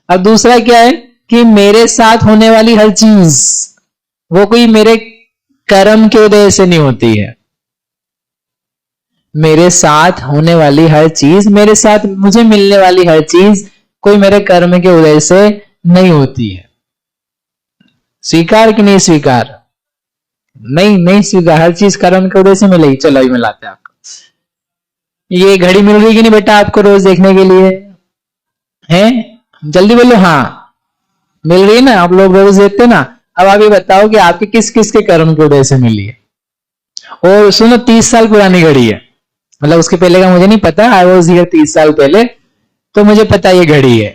अब दूसरा क्या है कि मेरे साथ होने वाली हर चीज वो कोई मेरे कर्म के उदय से नहीं होती है। मेरे साथ होने वाली हर चीज, मेरे साथ मुझे मिलने वाली हर चीज कोई मेरे कर्म के उदय से नहीं होती है। स्वीकार कि नहीं स्वीकार? नहीं, नहीं स्वीकार। हर चीज कर्म के उदय से मिलेगी। चलो अभी मिलाते हैं आपको। ये घड़ी मिल रही कि नहीं बेटा आपको रोज देखने के लिए? हैं? जल्दी बोलो। हाँ मिल रही है ना, आप लोग रोज देखते ना। अब आप ये बताओ कि आपके किस किस के कर्म के उदय से मिली है। और सुनो 30 साल पुरानी घड़ी है, मतलब उसके पहले का मुझे नहीं पता। आई वॉज हियर 30 साल पहले, तो मुझे पता ये घड़ी है।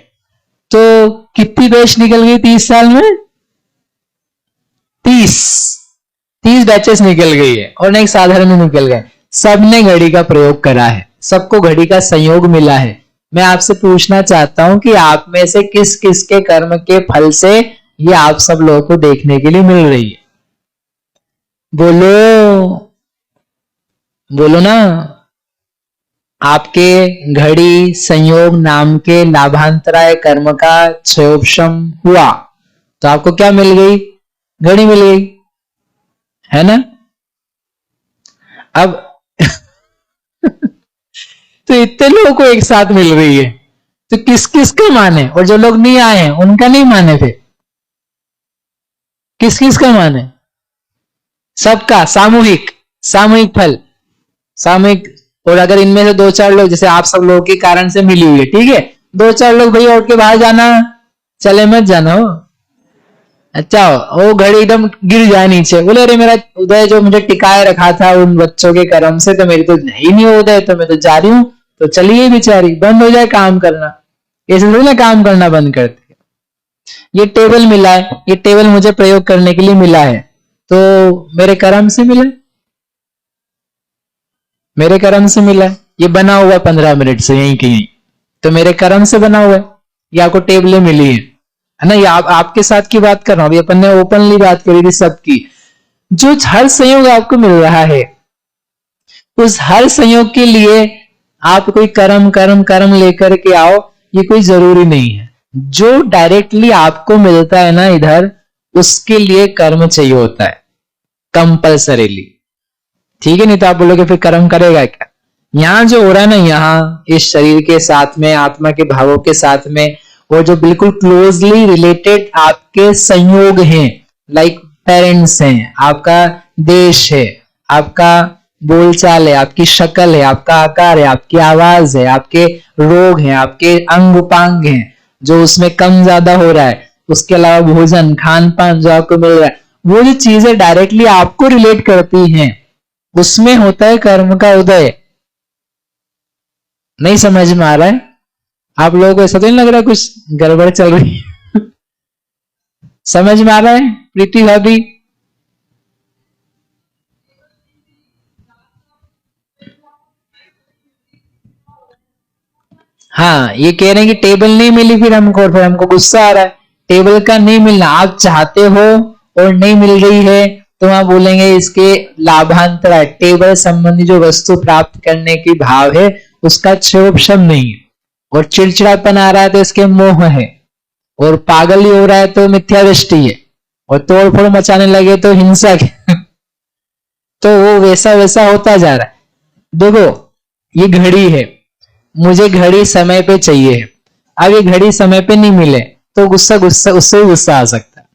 तो कितनी बैच निकल गई 30 साल में? 30 बैचेस निकल गई है, और एक साधारण निकल गए। सबने घड़ी का प्रयोग करा है, सबको घड़ी का संयोग मिला है। मैं आपसे पूछना चाहता हूं कि आप में से किस किस के कर्म के फल से ये आप सब लोगों को देखने के लिए मिल रही है? बोलो बोलो ना। आपके घड़ी संयोग नाम के लाभांतराय कर्म का क्षयोपशम हुआ तो आपको क्या मिल गई? घड़ी मिल गई, है ना? अब तो इतने लोगों को एक साथ मिल रही है, तो किस किस का माने? और जो लोग नहीं आए हैं उनका नहीं माने, फिर किस किस का माने? सबका सामूहिक, सामूहिक फल, सामूहिक। और अगर इनमें से 2-4 लोग, जैसे आप सब लोगों के कारण से मिली हुई है, ठीक है, 2-4 लोग भैया उठ के बाहर जाना, चले मत जाना हो। अच्छा, वो घड़ी एकदम गिर जाए नीचे, बोले अरे मेरा उदय जो मुझे टिकाए रखा था उन बच्चों के कर्म से, तो मेरी तो ही नहीं हो उदय, तो मैं तो जा रही हूं। तो चलिए बेचारी, बंद हो जाए काम करना। ऐसे थोड़ी ना काम करना बंद करती है। ये टेबल मिला है, ये टेबल मुझे प्रयोग करने के लिए मिला है, तो मेरे कर्म से मिला, मेरे कर्म से मिला है। ये बना हुआ 15 मिनट से यहीं की यहीं, तो मेरे कर्म से बना हुआ है। ये आपको टेबलें मिली है ना? ये आपके साथ की बात कर रहा हूं। अभी अपन ने ओपनली बात करी थी सबकी। जो हर संयोग आपको मिल रहा है, उस हर संयोग के लिए आप कोई कर्म कर्म कर्म लेकर के आओ, ये कोई जरूरी नहीं है। जो डायरेक्टली आपको मिलता है ना इधर, उसके लिए कर्म चाहिए होता है कंपल्सरीली, ठीक है? नहीं तो आप बोलोगे फिर कर्म करेगा क्या? यहां जो हो रहा है ना, यहां इस शरीर के साथ में, आत्मा के भावों के साथ में, वो जो बिल्कुल क्लोजली रिलेटेड आपके संयोग हैं, लाइक पेरेंट्स हैं, आपका देश है, आपका बोलचाल है, आपकी शक्ल है, आपका आकार है, आपकी आवाज है, आपके रोग हैं, आपके अंग उपांग हैं, जो उसमें कम ज्यादा हो रहा है, उसके अलावा भोजन खान पान जो आपको मिल रहा है, वो जो चीजें डायरेक्टली आपको रिलेट करती हैं, उसमें होता है कर्म का उदय। नहीं समझ में आ रहा है आप लोगों को? ऐसा तो नहीं लग रहा कुछ गड़बड़ चल रही है? समझ में आ रहा है प्रीति भाभी? हाँ, ये कह रहे हैं कि टेबल नहीं मिली फिर हमको, और फिर हमको गुस्सा आ रहा है टेबल का नहीं मिलना। आप चाहते हो और नहीं मिल रही है, तो आप बोलेंगे इसके लाभांतर, टेबल संबंधी जो वस्तु प्राप्त करने की भाव है उसका क्षोभशम नहीं है। और चिड़चिड़ापन आ रहा है तो इसके मोह है, और पागल ही हो रहा है तो मिथ्या दृष्टि है, और तोड़ फोड़ मचाने लगे तो हिंसक है। तो वो वैसा वैसा होता जा रहा है। देखो ये घड़ी है, मुझे घड़ी समय पे चाहिए है। अब ये घड़ी समय पे नहीं मिले तो गुस्सा गुस्सा उससे भी गुस्सा आ सकता है।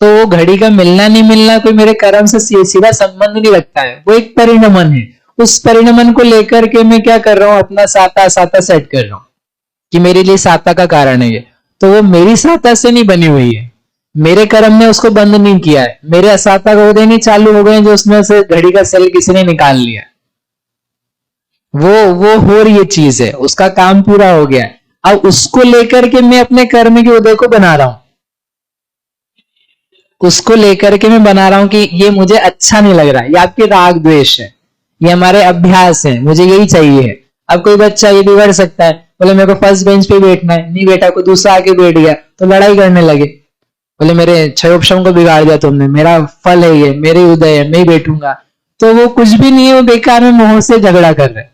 तो वो घड़ी का मिलना नहीं मिलना कोई मेरे कर्म से सीधा संबंध नहीं रखता है, वो एक परिणमन है। उस परिणमन को लेकर के मैं क्या कर रहा हूं, अपना साता साता सेट कर रहा हूं कि मेरे लिए साता का कारण है ये। तो वो मेरी साता से नहीं बनी हुई है, मेरे कर्म ने उसको बंद नहीं किया है, मेरे असाता का उदय नहीं चालू हो गए जो उसमें से घड़ी का सेल किसी ने निकाल लिया। वो हो रही है चीज है, उसका काम पूरा हो गया। अब उसको लेकर के मैं अपने कर्म के उदय को बना रहा हूं, उसको लेकर के मैं बना रहा हूं कि ये मुझे अच्छा नहीं लग रहा है, ये आपके राग द्वेष है, ये हमारे अभ्यास है, मुझे यही चाहिए। अब कोई बच्चा ये बिगड़ सकता है, बोले मेरे को फर्स्ट बेंच पे बैठना है, नहीं बेटा कोई दूसरा आके बैठ गया तो लड़ाई करने लगे, बोले मेरे क्षयोपशम को बिगाड़ दिया तुमने, मेरा फल है ये, मेरे उदय है, मैं ही बैठूंगा। तो वो कुछ भी नहीं है, वो बेकार में मोह से झगड़ा कर रहे।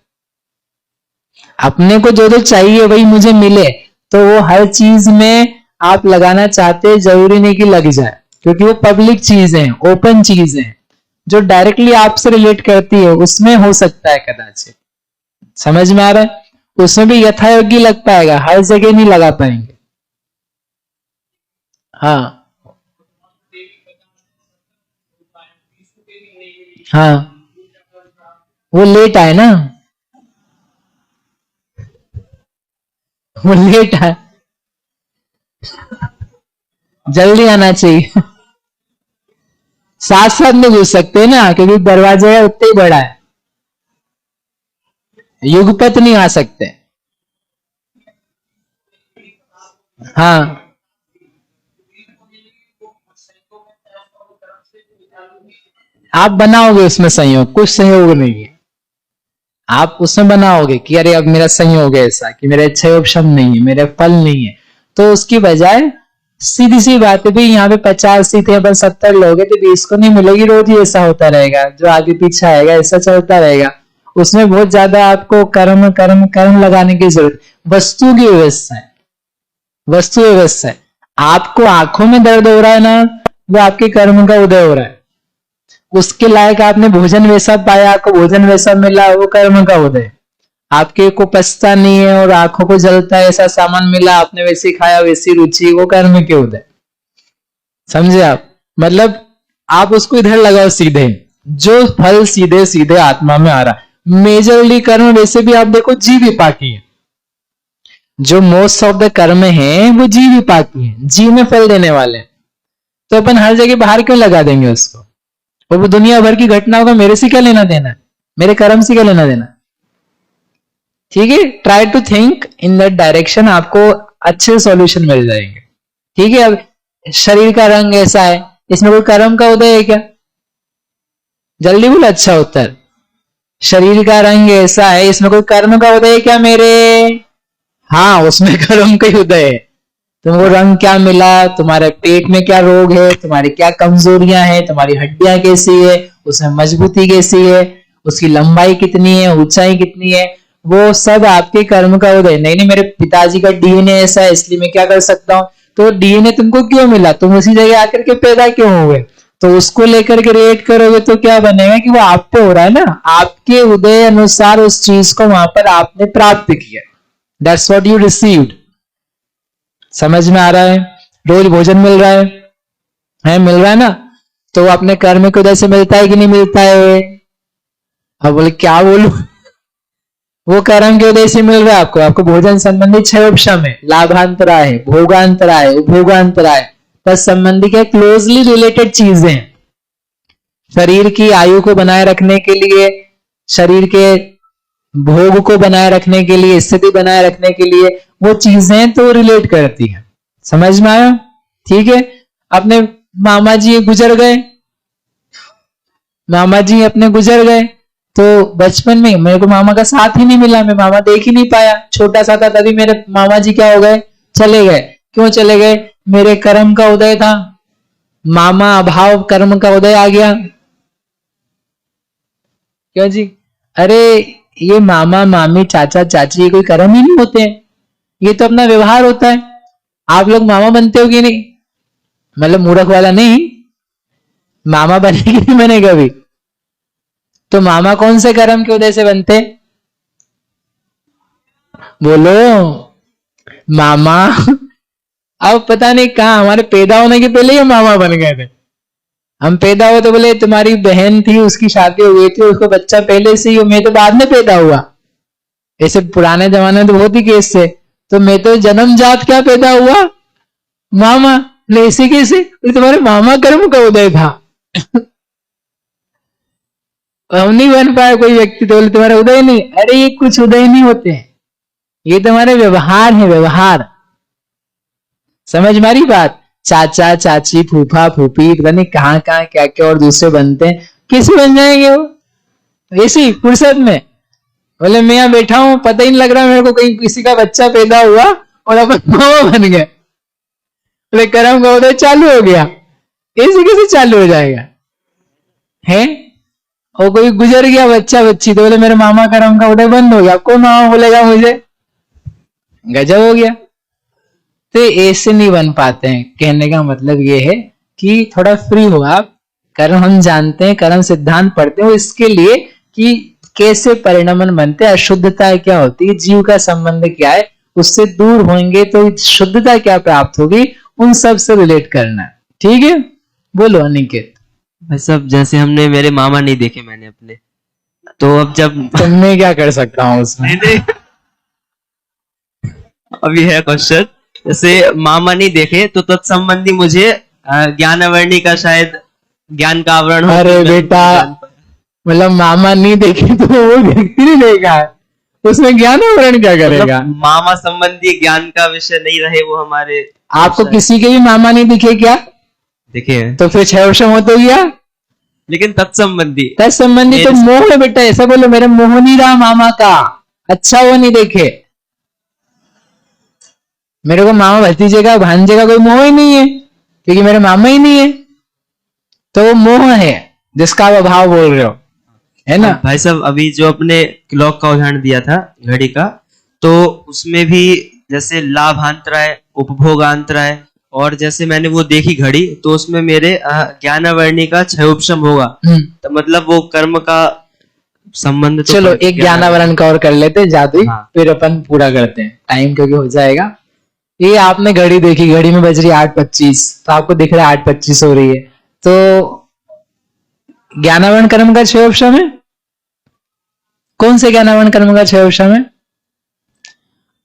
अपने को जो जो चाहिए वही मुझे मिले, तो वो हर चीज में आप लगाना चाहते हैं, जरूरी नहीं कि लग जाए, क्योंकि वो पब्लिक चीज है, ओपन चीज है, जो डायरेक्टली आपसे रिलेट करती है, उसमें हो सकता है कदाचित। समझ में आ रहा है? उसमें भी यथायोग्य लग पाएगा, हर जगह नहीं लगा पाएंगे। हाँ हाँ, वो लेट आए ना, वो लेट आए, जल्दी आना चाहिए। साथ साथ में घुस सकते हैं ना, क्योंकि दरवाजा है उतना ही बड़ा है, युगपत नहीं आ सकते। हाँ, आप बनाओगे उसमें संयोग, कुछ संयोग नहीं है। आप उसमें बनाओगे कि अरे अब मेरा संयोग है ऐसा कि मेरे क्षय शब्द नहीं है, मेरे फल नहीं है, तो उसकी बजाय सीधी सी बात है भाई, यहाँ पे 50 सीटें अपन 70 लोग हैं, तो 20 को नहीं मिलेगी, रोज ही ऐसा होता रहेगा, जो आगे पीछे आएगा ऐसा चलता रहेगा। उसमें बहुत ज्यादा आपको कर्म कर्म कर्म लगाने की जरूरत। वस्तु की व्यवस्था है, वस्तु व्यवस्था है। आपको आंखों में दर्द हो रहा है ना, वो आपके कर्म का उदय हो रहा है। उसके लायक आपने भोजन वैसा पाया, आपको भोजन वैसा मिला, वो कर्म का उदय। आपके को पछता नहीं है और आंखों को जलता है ऐसा सामान मिला, आपने वैसे खाया, वैसी रुचि, वो कर्म के उदय। समझे आप? मतलब आप उसको इधर लगाओ सीधे, जो फल सीधे सीधे आत्मा में आ रहा है। मेजरली कर्म वैसे भी आप देखो जीव विपाकी है, जो मोस्ट ऑफ द कर्म है वो जीव विपाकी है, जीव में फल देने वाले हैं। तो अपन हर जगह बाहर क्यों लगा देंगे उसको? और वो दुनिया भर की घटनाओं का मेरे से क्या लेना देना, मेरे कर्म से क्या लेना देना? ठीक है, try to think in that direction, आपको अच्छे सॉल्यूशन मिल जाएंगे। ठीक है, अब शरीर का रंग ऐसा है, इसमें कोई कर्म का उदय है क्या? जल्दी बोलो अच्छा उत्तर। शरीर का रंग ऐसा है, इसमें कोई कर्म का उदय है क्या मेरे? हाँ, उसमें कर्म का ही उदय है। तुमको रंग क्या मिला, तुम्हारे पेट में क्या रोग है, तुम्हारी क्या कमजोरियां हैं, तुम्हारी हड्डियां कैसी है, उसमें मजबूती कैसी है, उसकी लंबाई कितनी है, ऊंचाई कितनी है, वो सब आपके कर्म का उदय। नहीं नहीं, मेरे पिताजी का डीएनए ऐसा है, इसलिए मैं क्या कर सकता हूँ। तो डीएनए तुमको क्यों मिला, तुम उसी जगह आकर के पैदा क्यों हुए, तो उसको लेकर के रिलेट करोगे तो क्या बनेगा कि वो आप पे हो रहा है ना, आपके उदय अनुसार उस चीज को वहां पर आपने प्राप्त किया। That's what you received. समझ में आ रहा है? रोज भोजन मिल रहा है मिल रहा है ना, तो अपने कर्म के उदय से मिलता है कि नहीं मिलता है? अब बोले क्या बोलूं, वो कर्म के उदय से मिल रहा है आपको। आपको भोजन संबंधी 6 उपशम है, लाभांतरा है, भोगांतरा है, उपभोगांतरा है, तत् संबंधी के क्लोजली रिलेटेड चीजें। शरीर की आयु को बनाए रखने के लिए, शरीर के भोग को बनाए रखने के लिए, स्थिति बनाए रखने के लिए वो चीजें तो रिलेट करती है। समझ में आया? ठीक है। अपने मामा जी गुजर गए, मामा जी अपने गुजर गए, तो बचपन में मेरे को मामा का साथ ही नहीं मिला, मैं मामा देख ही नहीं पाया, छोटा सा था तभी मेरे मामा जी क्या हो गए, चले गए। क्यों चले गए? मेरे कर्म का उदय था, मामा अभाव कर्म का उदय आ गया। क्यों जी? अरे ये मामा मामी चाचा चाची ये कोई कर्म ही नहीं होते हैं, ये तो अपना व्यवहार होता है। आप लोग मामा बनते हो कि नहीं? मतलब मूर्ख वाला नहीं, मामा बने कि नहीं बने कभी? तो मामा कौन से कर्म के उदय से बनते? बोलो मामा। अब पता नहीं कहा हमारे पैदा होने के पहले ही मामा बन गए थे। हम पैदा हुए तो बोले तुम्हारी बहन थी उसकी शादी हो गई थी, उसको बच्चा पहले से ही, मैं तो बाद में पैदा हुआ। ऐसे पुराने जमाने में तो बहुत ही केस थे, तो मैं तो जन्मजात क्या पैदा हुआ, मामा। ले ऐसे कैसे? तुम्हारे मामा कर्म का उदय था। हम नहीं बन पाए कोई व्यक्ति, तो बोले तुम्हारा उदय नहीं। अरे ये कुछ उदय नहीं होते हैं, ये तुम्हारे व्यवहार है, व्यवहार। समझ मारी बात? चाचा चाची फूफा फूफी पता नहीं कहां कहां क्या क्या और दूसरे बनते हैं, कैसे बन जाएंगे वो ऐसी फुर्सत में? बोले मैं यहाँ बैठा हूं, पता ही नहीं लग रहा मेरे को कहीं किसी का बच्चा पैदा हुआ और अपन मामा बन गए। बोले कर्म का उदय चालू हो गया, ऐसे कैसे चालू हो जाएगा है? और कोई गुजर गया बच्चा बच्ची, तो बोले मेरे मामा कर्म का उदय बंद हो गया, कौन मामा बोलेगा मुझे? गजब हो गया। तो ऐसे नहीं बन पाते हैं। कहने का मतलब ये है कि थोड़ा फ्री हो आप। कर्म हम जानते हैं, कर्म सिद्धांत पढ़ते हो इसके लिए कि कैसे परिणमन बनते हैं, अशुद्धता क्या होती है, जीव का संबंध क्या है, उससे दूर होंगे तो शुद्धता क्या प्राप्त होगी, उन सब से रिलेट करना। ठीक है, बोलो अनिकेत। भाई साहब, जैसे हमने मेरे मामा नहीं देखे मैंने अपने, तो अब जब तुमने क्या कर सकता हूँ उसमें? नहीं, अभी है क्वेश्चन। जैसे मामा नहीं देखे तो तत्संबंधी मुझे ज्ञानावरणी का शायद ज्ञान का आवरण हो। अरे बेटा, मतलब मामा नहीं देखे तो वो व्यक्ति नहीं देखा है, उसमें ज्ञान आवरण क्या करेगा? मतलब मामा संबंधी ज्ञान का विषय नहीं रहे वो हमारे। आपको किसी के भी मामा नहीं दिखे क्या? दिखे हैं। तो फिर छह वर्ष हो तो गया। लेकिन तत्संबंधी तत्संबंधी तो मोह है बेटा, ऐसा बोलो मेरा मोह नहीं रहा मामा का, अच्छा वो नहीं देखे। मेरे को मामा भतीजे का भांजे का कोई मोह ही नहीं है, क्योंकि मेरे मामा ही नहीं है। तो वो मोह है जिसका आप अभाव बोल रहे हो, है ना? भाई साहब, अभी जो अपने क्लॉक का उदाहरण दिया था, घड़ी का, तो उसमें भी जैसे लाभांतराय, उपभोगांतराय, और जैसे मैंने वो देखी घड़ी तो उसमें मेरे ज्ञानावरणी का क्षयोपशम होगा, तो मतलब वो कर्म का संबंध। तो चलो एक ज्ञानावरण का और कर लेते जादू, हाँ। फिर अपन पूरा करते हैं, टाइम क्योंकि हो जाएगा। ये आपने घड़ी देखी, घड़ी में बज रही 8:25, तो आपको दिख रहा है 8:25 हो रही है, तो ज्ञानावरण कर्म का क्षयोपशम है। कौन से ज्ञानावरण कर्म का क्षयोपशम है?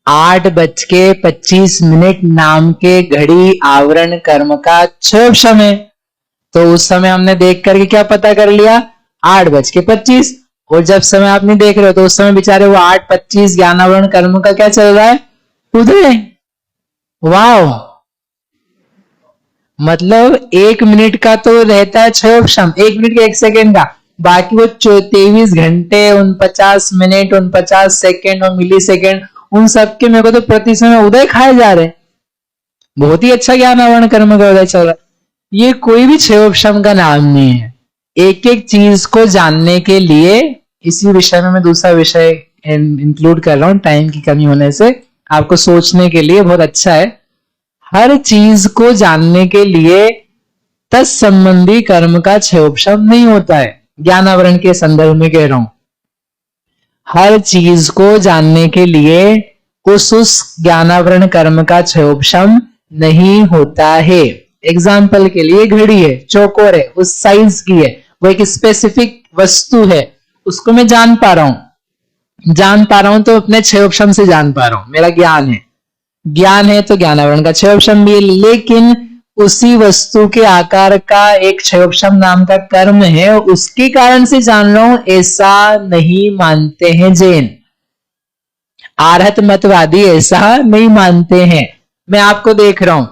8:25 नाम के घड़ी आवरण कर्म का क्षयोपशम है। तो उस समय हमने देख करके क्या पता कर लिया? 8:25। और जब समय आप नहीं देख रहे हो तो उस समय बेचारे वो 8:25 ज्ञानावरण कर्म का क्या चल रहा है? उदय। वाह, मतलब 1 मिनट का तो रहता है क्षयोपशम, 1 मिनट का 1 सेकेंड का, बाकी वो 23 घंटे 49 मिनट 49 सेकेंड और मिली सेकेंड, उन सब के मेरे को तो प्रति समय उदय खाए जा रहे। बहुत ही अच्छा ज्ञान आवरण कर्म का उदय चल रहा है। ये कोई भी क्षयोपशम का नाम नहीं है। एक एक चीज को जानने के लिए, इसी विषय में मैं दूसरा विषय इंक्लूड कर रहा हूं टाइम की कमी होने से, आपको सोचने के लिए बहुत अच्छा है। हर चीज को जानने के लिए तत्संबंधी कर्म का क्षयोपशम नहीं होता है। ज्ञानावरण के संदर्भ में कह रहा हूं, हर चीज को जानने के लिए उस ज्ञानावरण कर्म का क्षयोपशम नहीं होता है। एग्जाम्पल के लिए घड़ी है, चौकोर है, उस साइज की है, वो एक स्पेसिफिक वस्तु है, उसको मैं जान पा रहा हूं तो अपने क्षयोपशम से जान पा रहा हूं, मेरा ज्ञान है तो ज्ञानावरण का क्षयोपशम भी है। लेकिन उसी वस्तु के आकार का एक क्षयोपशम नाम का कर्म है, उसके कारण से जान रहा हूं, ऐसा नहीं मानते हैं जैन। आरहत मतवादी ऐसा नहीं मानते हैं। मैं आपको देख रहा हूं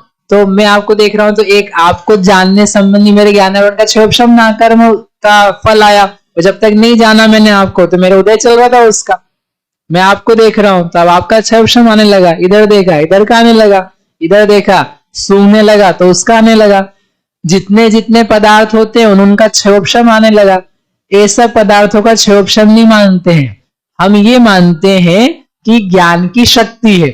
तो एक आपको जानने संबंधी मेरे ज्ञानावरण का क्षयोपशम ना कर्म का फल आया, और जब तक नहीं जाना मैंने आपको तो मेरा उदय चल रहा था उसका। मैं आपको देख रहा हूं तो अब आपका क्षयोपशम आने लगा, इधर देखा इधर का आने लगा, इधर देखा सूंघने लगा तो उसका आने लगा। जितने जितने पदार्थ होते हैं उनका क्षयोपशम आने लगा। ऐसा पदार्थों का क्षयोपशम नहीं मानते हैं, हम ये मानते हैं कि ज्ञान की शक्ति है,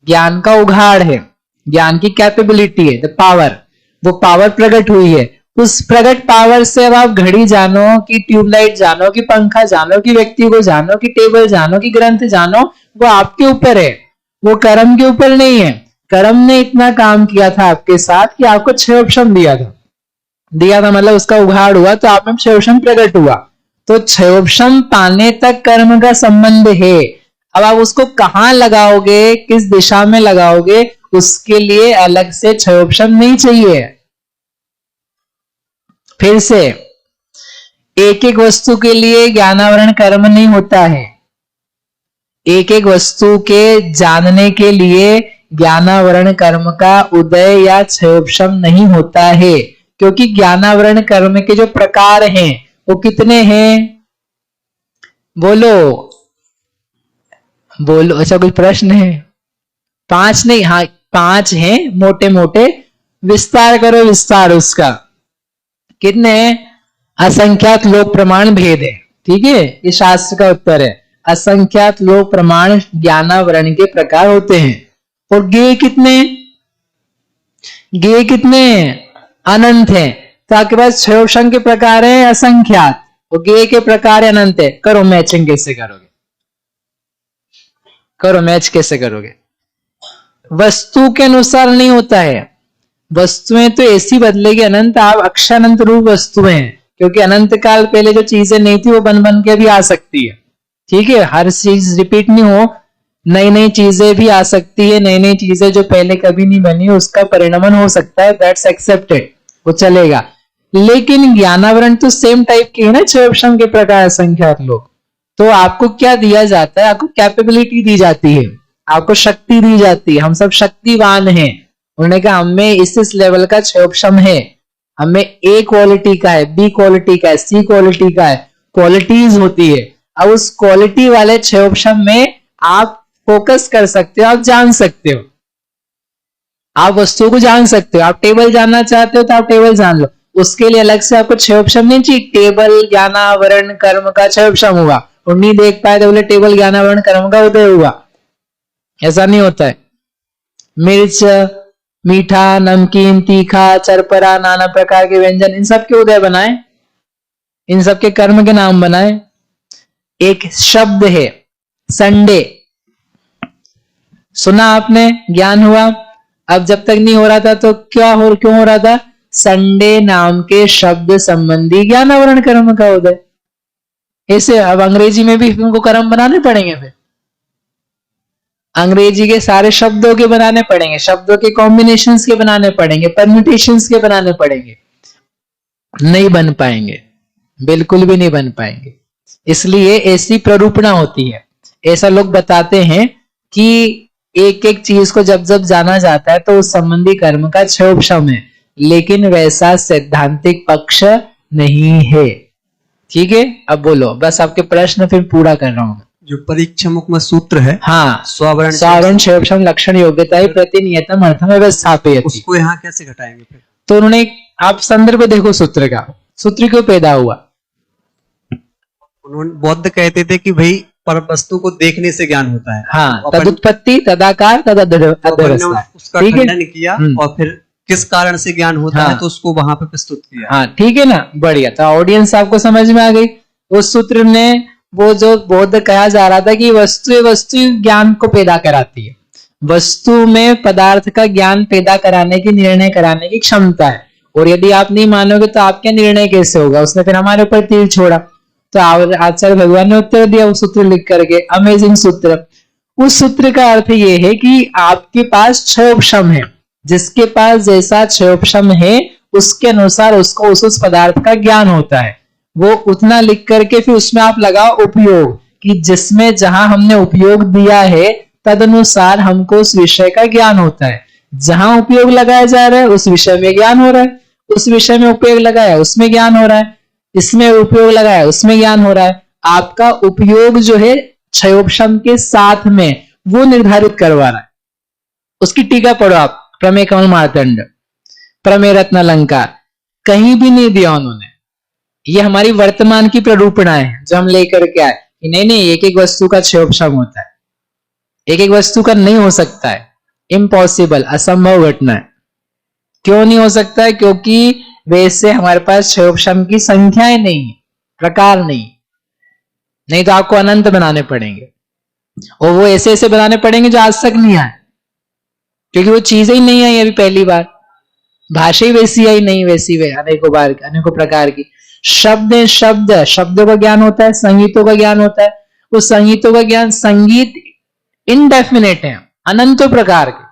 ज्ञान का उघाड़ है, ज्ञान की कैपेबिलिटी है, द पावर, वो पावर प्रकट हुई है। उस प्रकट पावर से अब आप घड़ी जानो कि ट्यूबलाइट जानो कि पंखा जानो कि व्यक्ति को जानो कि टेबल जानो कि ग्रंथ जानो, वो आपके ऊपर है, वो कर्म के ऊपर नहीं है। कर्म ने इतना काम किया था आपके साथ कि आपको क्षयोपशम दिया था, मतलब उसका उघाड़ हुआ तो आप में क्षयोपशम प्रकट हुआ। तो क्षयोपशम पाने तक कर्म का संबंध है। अब आप उसको कहां लगाओगे, किस दिशा में लगाओगे, उसके लिए अलग से क्षयोपशम नहीं चाहिए। फिर से एक एक वस्तु के लिए ज्ञानावरण कर्म नहीं होता है। एक एक वस्तु के जानने के लिए ज्ञानावरण कर्म का उदय या क्षयोपशम नहीं होता है, क्योंकि ज्ञानावरण कर्म के जो प्रकार हैं वो कितने हैं? बोलो बोलो। अच्छा कोई प्रश्न है? 5 नहीं, हाँ 5 हैं मोटे मोटे। विस्तार करो, विस्तार उसका कितने हैं? असंख्यात लोक प्रमाण भेद है। ठीक है, ये शास्त्र का उत्तर है। असंख्यात लोक प्रमाण ज्ञानावरण के प्रकार होते हैं। और ज्ञेय कितने? गेय कितने हैं? अनंत हैं। तो आपके पास क्षयोपशम के प्रकार है असंख्यात, और गेय के प्रकार अनंत है। करो मैचिंग कैसे करोगे, करो मैच कैसे करोगे? वस्तु के अनुसार नहीं होता है, वस्तुएं तो ऐसी बदलेगी अनंत, आप अक्षानंत रूप वस्तुएं हैं, क्योंकि अनंत काल पहले जो चीजें नहीं थी वो बन बन के भी आ सकती है। ठीक है, हर चीज रिपीट नहीं हो, नई नई चीजें भी आ सकती है, नई नई चीजें जो पहले कभी नहीं बनी उसका परिणमन हो सकता है, दैट्स एक्सेप्टेड, वो चलेगा। लेकिन ज्ञानावरण तो सेम टाइप के है ना, क्षयोपशम के प्रकार असंख्यात लोग। तो आपको क्या दिया जाता है? आपको कैपेबिलिटी दी जाती है, आपको शक्ति दी जाती है, हम सब शक्तिवान हैं। उन्होंने कहा हमें इस लेवल का क्षयोपशम है, हमें ए क्वालिटी का है, बी क्वालिटी का है, सी क्वालिटी का है, क्वालिटीज होती है। अब उस क्वालिटी वाले क्षयोपशम में आप फोकस कर सकते हो, आप जान सकते हो, आप वस्तुओं को जान सकते हो। आप टेबल जानना चाहते हो तो आप टेबल जान लो, उसके लिए अलग से आपको क्षयोपशम नहीं चाहिए। टेबल ज्ञानावरण कर्म का क्षयोपशम हुआ, और नहीं देख पाए तो बोले टेबल ज्ञानावरण कर्म का उदय हुआ, ऐसा नहीं होता है। मिर्च, मीठा, नमकीन, तीखा, चरपरा, नाना प्रकार के व्यंजन, इन सब के उदय बनाए, इन सब के कर्म के नाम बनाए। एक शब्द है संडे, सुना आपने, ज्ञान हुआ। अब जब तक नहीं हो रहा था तो क्यों हो रहा था? संडे नाम के शब्द संबंधी ज्ञानावरण कर्म का उदय। ऐसे अब अंग्रेजी में भी तुमको कर्म बनाने पड़ेंगे, फिर अंग्रेजी के सारे शब्दों के बनाने पड़ेंगे, शब्दों के कॉम्बिनेशंस के बनाने पड़ेंगे, परम्यूटेशंस के बनाने पड़ेंगे, नहीं बन पाएंगे, बिल्कुल भी नहीं बन पाएंगे। इसलिए ऐसी प्ररूपणा होती है। ऐसा लोग बताते हैं कि एक एक चीज को जब जब जाना जाता है तो उस संबंधी कर्म का क्षयोपशम है, लेकिन वैसा सैद्धांतिक पक्ष नहीं है। ठीक है, अब बोलो, बस आपके प्रश्न फिर पूरा कर रहा हूं। जो परीक्षमुख में सूत्र है, हाँ, स्वावरण क्षयोपशम लक्षण योग्यता प्रतिनियतम अर्थम व्यवस्थापित, उसको यहाँ कैसे घटाएंगे फिर? तो उन्होंने, आप संदर्भ देखो सूत्र का, सूत्र क्यों पैदा हुआ? उन्होंने बौद्ध कहते थे कि भाई पर वस्तु को देखने से ज्ञान होता है। हाँ, तदुत्पत्ति तदाकार तदअध्यवस्था, उसका ठीक है? खंडन किया और फिर किस कारण से ज्ञान होता है तो उसको वहां पे प्रस्तुत किया। हाँ, ठीक है ना, बढ़िया। तो ऑडियंस आपको समझ में आ गई। उस सूत्र ने वो जो बौद्ध कहा जा रहा था कि वस्तु ज्ञान को पैदा कराती है, वस्तु में पदार्थ का ज्ञान पैदा कराने की, निर्णय कराने की क्षमता है। और यदि आप नहीं मानोगे तो आपका निर्णय कैसे होगा? उसने फिर हमारे ऊपर तीर छोड़ा, तो आचार्य भगवान ने उत्तर दिया वो सूत्र लिख करके, अमेजिंग सूत्र। उस सूत्र का अर्थ ये है कि आपके पास क्षयोपशम है, जिसके पास जैसा क्षयोपशम है उसके अनुसार उसको उस पदार्थ का ज्ञान होता है। वो उतना लिख करके फिर उसमें आप लगाओ उपयोग, कि जिसमें जहां हमने उपयोग दिया है तदनुसार हमको उस विषय का ज्ञान होता है। जहां उपयोग लगाया जा रहा है उस विषय में ज्ञान हो रहा है, उस विषय में उपयोग लगाया उसमें ज्ञान हो रहा है, इसमें उपयोग लगाया उसमें ज्ञान हो रहा है। आपका उपयोग जो है क्षयोपशम के साथ में वो निर्धारित करवा रहा है। उसकी टीका पढ़ो आप, प्रमेय कमल मार्तंड, प्रमेय रत्न अलंकार, कहीं भी नहीं दिया उन्होंने। ये हमारी वर्तमान की प्ररूपणा है जो हम लेकर के आए कि नहीं, एक एक वस्तु का क्षयोपशम होता है, एक एक वस्तु का नहीं हो सकता है, इम्पॉसिबल, असंभव घटना है। क्यों नहीं हो सकता है? क्योंकि वैसे हमारे पास क्षयोपशम की संख्याएं नहीं, प्रकार नहीं तो आपको अनंत बनाने पड़ेंगे, और वो ऐसे ऐसे बनाने पड़ेंगे जो आज तक नहीं आए, क्योंकि वो चीजें ही नहीं आई अभी पहली बार, भाषा ही वैसी आई नहीं, वैसी वे अनेकों बार अनेकों प्रकार की। शब्दों का ज्ञान होता है, संगीतों का ज्ञान होता है। उस संगीतों का ज्ञान, संगीत इनडेफिनेट है, अनंतों प्रकार के।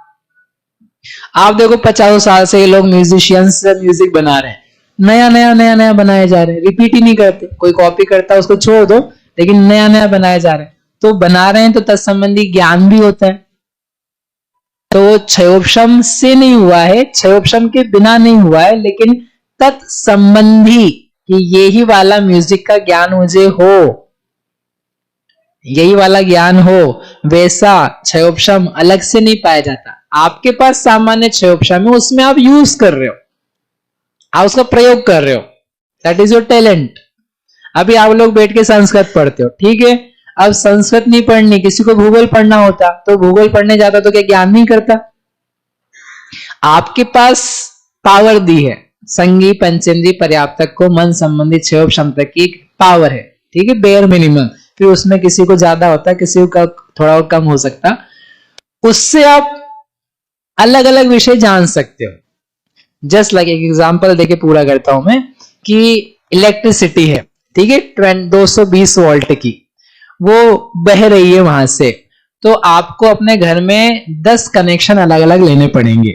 आप देखो 50 साल से ये लोग म्यूजिशियंस म्यूजिक बना रहे हैं, नया बनाए जा रहे हैं, रिपीट ही नहीं करते। कोई कॉपी करता है उसको छोड़ दो, लेकिन नया बनाए जा रहे हैं। तो बना रहे हैं तो तत्संबंधी ज्ञान भी होता है। तो क्षयोपशम से नहीं हुआ है, क्षयोपशम के बिना नहीं हुआ है, लेकिन तत्संबंधी कि यही वाला म्यूजिक का ज्ञान मुझे हो, यही वाला ज्ञान हो, वैसा क्षयोपशम अलग से नहीं पाया जाता। आपके पास सामान्य क्षयोपशम है, उसमें आप यूज कर रहे हो, आप उसका प्रयोग कर रहे हो, दैट इज योर टैलेंट। अभी आप लोग बैठ के संस्कृत पढ़ते हो, ठीक है। अब संस्कृत नहीं पढ़नी, किसी को भूगोल पढ़ना होता तो भूगोल पढ़ने जाता तो क्या ज्ञान नहीं करता? आपके पास पावर दी है, संगी पंचेंद्री पर्याप्तक को मन संबंधी छह ऑप्शन तक की पावर है, ठीक है, बेयर मिनिमम। फिर उसमें किसी को ज्यादा होता है, किसी को थोड़ा और कम हो सकता। उससे आप अलग अलग विषय जान सकते हो। जस्ट लाइक एक एग्जांपल देके पूरा करता हूं मैं कि इलेक्ट्रिसिटी है, ठीक है, 220 वोल्ट की, वो बह रही है वहां से, तो आपको अपने घर में 10 कनेक्शन अलग अलग लेने पड़ेंगे।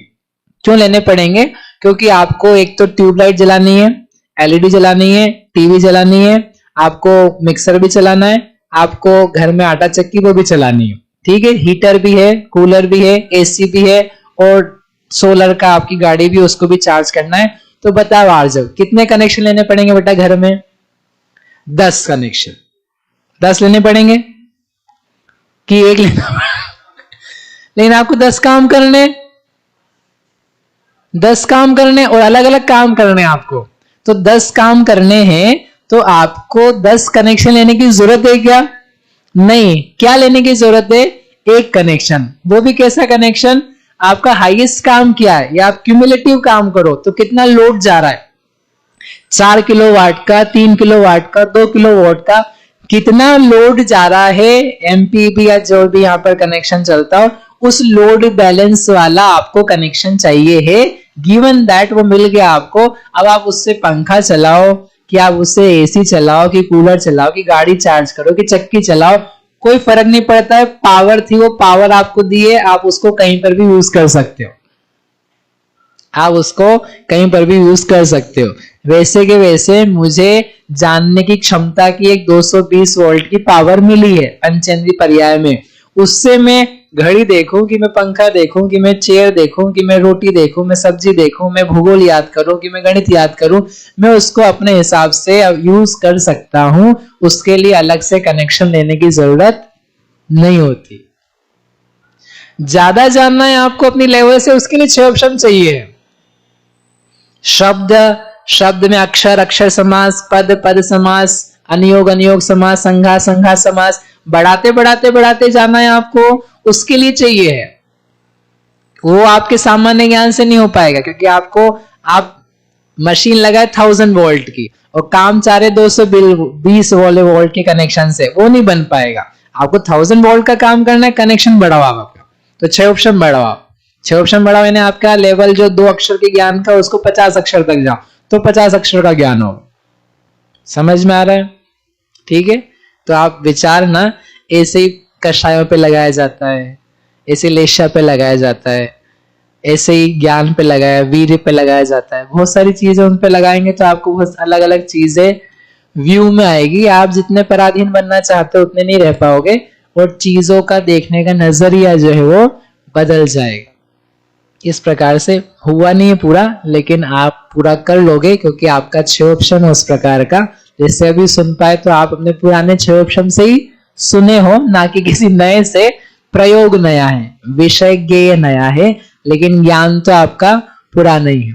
क्यों लेने पड़ेंगे? क्योंकि आपको एक तो ट्यूबलाइट जलानी है, एलईडी जलानी है, टीवी जलानी है, आपको मिक्सर भी चलाना है, आपको घर में आटा चक्की वो भी चलानी है, ठीक है, हीटर भी है, कूलर भी है, एसी भी है, और सोलर का आपकी गाड़ी भी, उसको भी चार्ज करना है। तो बताओ आर्जव, कितने कनेक्शन लेने पड़ेंगे बेटा घर में? 10 कनेक्शन। 10 लेने पड़ेंगे कि एक लेना लेकिन आपको 10 काम करने, 10 काम करने और अलग अलग काम करने आपको। तो 10 काम करने हैं तो आपको 10 कनेक्शन लेने की जरूरत है क्या? नहीं। क्या लेने की जरूरत है? एक कनेक्शन। वो भी कैसा कनेक्शन? आपका हाईएस्ट काम क्या है, या आप क्यूमुलेटिव काम करो तो कितना लोड जा रहा है, 4 किलोवाट का, 3 किलोवाट का, 2 किलोवाट का, कितना लोड जा रहा है, एमपीबी या जो भी यहाँ पर कनेक्शन चलता हो, उस लोड बैलेंस वाला आपको कनेक्शन चाहिए है। गिवन दैट वो मिल गया आपको। अब आप उससे पंखा चलाओ, कि आप उससे एसी चलाओ, कि कूलर चलाओ, कि गाड़ी चार्ज करो, कि चक्की चलाओ, कोई फर्क नहीं पड़ता है। पावर थी, वो पावर आपको दी है, आप उसको कहीं पर भी यूज कर सकते हो, आप उसको कहीं पर भी यूज कर सकते हो। वैसे के वैसे मुझे जानने की क्षमता की एक 220 वोल्ट की पावर मिली है पंचेंद्री पर्याय में। उससे मैं घड़ी देखूं, कि मैं पंखा देखूं, कि मैं चेयर देखूं, कि मैं रोटी देखूं, मैं सब्जी देखूं, मैं भूगोल याद करूं, कि मैं गणित याद करूं, मैं उसको अपने हिसाब से यूज कर सकता हूं। उसके लिए अलग से कनेक्शन लेने की जरूरत नहीं होती। ज्यादा जानना है आपको अपनी लेवल से, उसके लिए 6 ऑप्शन चाहिए। शब्द, शब्द में अक्षर, अक्षर समास, पद, पद समास, अनियोग, अनियोग समास, संघा, संघा समास, बढ़ाते बढ़ाते बढ़ाते जाना है आपको, उसके लिए चाहिए है। वो आपके सामान्य ज्ञान से नहीं हो पाएगा, क्योंकि आपको, आप मशीन लगाए 1000 वोल्ट की और काम चाह रहे 220 वोल्ट के कनेक्शन से, वो नहीं बन पाएगा। आपको 1000 वोल्ट का काम करना है, कनेक्शन बढ़ाओ आपका। तो 6 ऑप्शन बढ़ाओ, 6 ऑप्शन बढ़ाओ, यानी आपका लेवल जो 2 अक्षर के ज्ञान का, उसको 50 अक्षर तक जाओ, तो 50 अक्षर का ज्ञान हो। समझ में आ रहा है? ठीक है। तो आप विचार ना, ऐसे ही कषायों पे लगाया जाता है, ऐसे लेशा पे लगाया जाता है, ऐसे ही ज्ञान पे लगाया, वीर्य पे लगाया जाता है, बहुत सारी चीजें उन पे लगाएंगे तो आपको बहुत अलग अलग चीजें व्यू में आएगी। आप जितने पराधीन बनना चाहते हो उतने नहीं रह पाओगे, और चीजों का देखने का नजरिया जो है वो बदल जाएगा। इस प्रकार से हुआ नहीं है पूरा, लेकिन आप पूरा कर लोगे, क्योंकि आपका 6 ऑप्शन है उस प्रकार का। जैसे अभी सुन पाए तो आप अपने पुराने 6 ऑप्शन से ही सुने हो, ना कि किसी नए से। प्रयोग नया है, विषय ज्ञेय नया है, लेकिन ज्ञान तो आपका पुराना ही है।